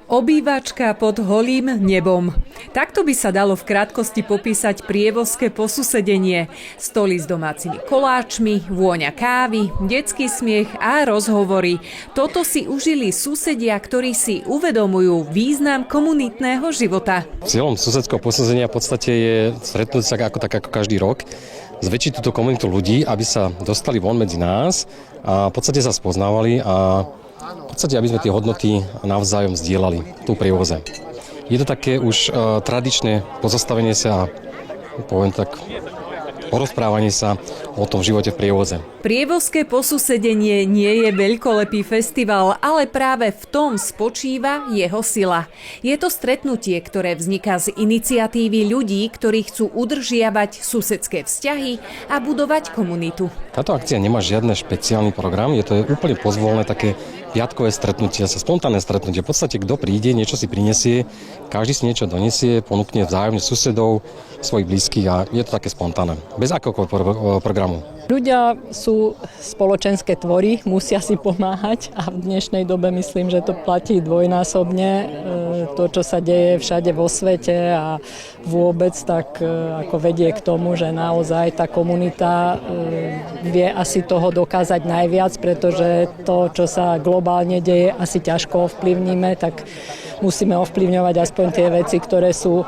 Obývačka pod holým nebom. Takto by sa dalo v krátkosti popísať prievozské posusedenie. Stoly s domácimi koláčmi, vôňa kávy, detský smiech a rozhovory. Toto si užili susedia, ktorí si uvedomujú význam komunitného života. Cieľom susedského posúdenia v podstate je stretnúť sa ako každý rok, zväčšiť túto komunitu ľudí, aby sa dostali von medzi nás a v podstate sa spoznávali a v podstate, aby sme tie hodnoty navzájom zdieľali tu pri voze. Je to také už tradičné pozastavenie sa, poviem tak, porozprávanie sa o tom živote v prievoze. Prievozské posusedenie nie je veľkolepý festival, ale práve v tom spočíva jeho sila. Je to stretnutie, ktoré vzniká z iniciatívy ľudí, ktorí chcú udržiavať susedské vzťahy a budovať komunitu. Táto akcia nemá žiadny špeciálny program, je to úplne pozvolné také piatkové stretnutie, spontánne stretnutie. V podstate, kto príde, niečo si prinesie, každý si niečo donesie, ponúkne vzájomne susedov, svojich blízkych a je to také spontánne, bez akéhokoľvek programu. Ľudia sú spoločenské tvory, musia si pomáhať a v dnešnej dobe myslím, že to platí dvojnásobne. To, čo sa deje všade vo svete a vôbec, tak ako vedie k tomu, že naozaj tá komunita vie asi toho dokázať najviac, pretože to, čo sa globálne deje, asi ťažko ovplyvníme, tak musíme ovplyvňovať aspoň tie veci, ktoré sú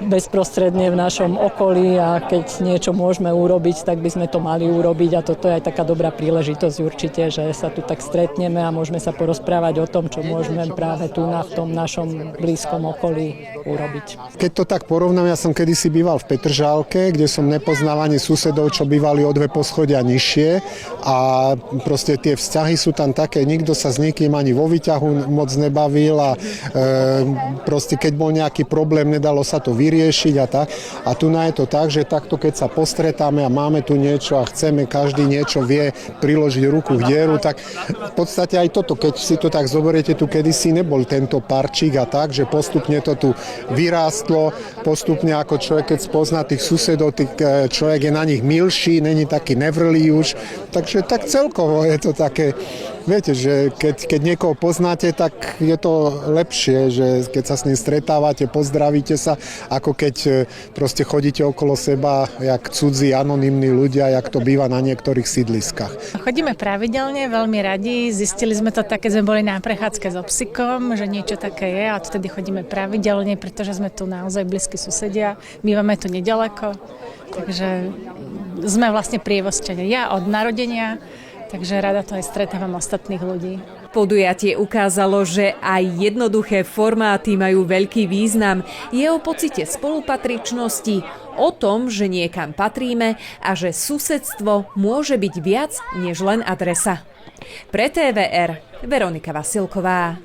bezprostredne v našom okolí a keď niečo môžeme urobiť, tak by sme to mali urobiť a toto je aj taká dobrá príležitosť určite, že sa tu tak stretneme a môžeme sa porozprávať o tom, čo môžeme práve tu v tom našom blízkom okolí urobiť. Keď to tak porovnám, ja som kedysi býval v Petržálke, kde som nepoznal ani susedov, čo bývali o 2 poschodia nižšie a proste tie vzťahy sú tam také, nikto sa s nikým ani vo výťahu moc nebavil a proste keď bol nejaký problém, nedalo sa to vyriešiť a tak. A tu je to tak, že takto keď sa postretáme a máme tu niečo a chceme, každý niečo vie priložiť ruku k dieru, tak v podstate aj toto, keď si to tak zoberiete, tu kedysi nebol tento parčík a tak, že postupne to tu vyrástlo, postupne ako človek, keď spozná tých susedov, človek je na nich milší, není taký nevrlý už, takže tak celkovo je to také, viete, že keď niekoho poznáte, tak je to lepšie, že keď sa s ním stretávate, pozdravíte sa, ako keď proste chodíte okolo seba, jak cudzí, anonymní ľudia, jak to býva na niektorých sídliskách. Chodíme pravidelne, veľmi radi. Zistili sme to tak, keď sme boli na prechádzke so psíkom, že niečo také je a vtedy chodíme pravidelne, pretože sme tu naozaj blízki susedia. Bývame tu nedaleko, takže sme vlastne prievozčania. Ja od narodenia, takže rada to aj stretávam ostatných ľudí. Podujatie ukázalo, že aj jednoduché formáty majú veľký význam. Je o pocite spolupatričnosti, o tom, že niekam patríme a že susedstvo môže byť viac než len adresa. Pre TVR Veronika Vasilková.